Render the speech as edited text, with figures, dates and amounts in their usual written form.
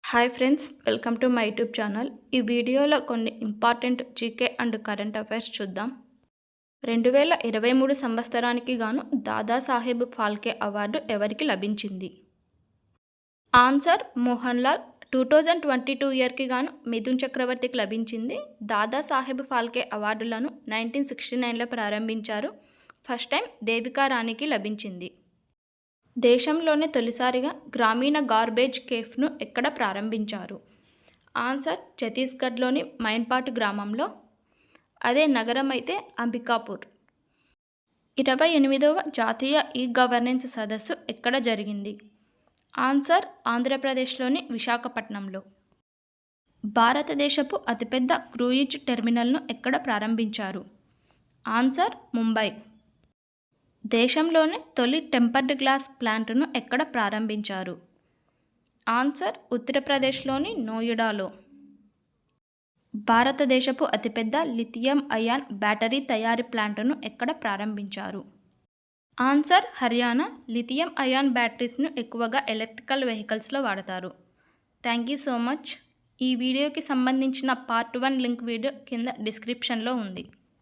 Hi friends, welcome to my YouTube channel. ఈ వీడియోలో కొన్ని important GK and current affairs చూద్దాం. 2023 సంవత్సరానికి గాను దాదాసాహెబ్ ఫాల్కే అవార్డు ఎవరికి లభించింది? ఆన్సర్ మోహన్ లాల్. 2022 ఇయర్కి గాను మిథున్ చక్రవర్తికి లభించింది. దాదాసాహెబ్ ఫాల్కే అవార్డులను 1969లో ప్రారంభించారు. ఫస్ట్ టైం దేవికా రాణికి లభించింది. దేశంలోనే తొలిసారిగా గ్రామీణ గార్బేజ్ కేఫ్ను ఎక్కడ ప్రారంభించారు? ఆన్సర్ ఛత్తీస్గఢ్లోని మైన్పాట్ గ్రామంలో. అదే నగరం అయితే అంబికాపూర్. 28వ జాతీయ ఈ గవర్నెన్స్ సదస్సు ఎక్కడ జరిగింది? ఆన్సర్ ఆంధ్రప్రదేశ్లోని విశాఖపట్నంలో. భారతదేశపు అతిపెద్ద క్రూయిజ్ టెర్మినల్ను ఎక్కడ ప్రారంభించారు? ఆన్సర్ ముంబై. దేశంలోని తొలి టెంపర్డ్ గ్లాస్ ప్లాంట్ను ఎక్కడ ప్రారంభించారు? ఆన్సర్ ఉత్తరప్రదేశ్లోని నోయిడాలో. భారతదేశపు అతిపెద్ద లిథియం అయాన్ బ్యాటరీ తయారీ ప్లాంట్ను ఎక్కడ ప్రారంభించారు? ఆన్సర్ హర్యానా. లిథియం అయాన్ బ్యాటరీస్ను ఎక్కువగా ఎలక్ట్రికల్ వెహికల్స్లో వాడతారు. Thank you so much. ఈ వీడియోకి సంబంధించిన పార్ట్ 1 లింక్ వీడియో కింద డిస్క్రిప్షన్లో ఉంది.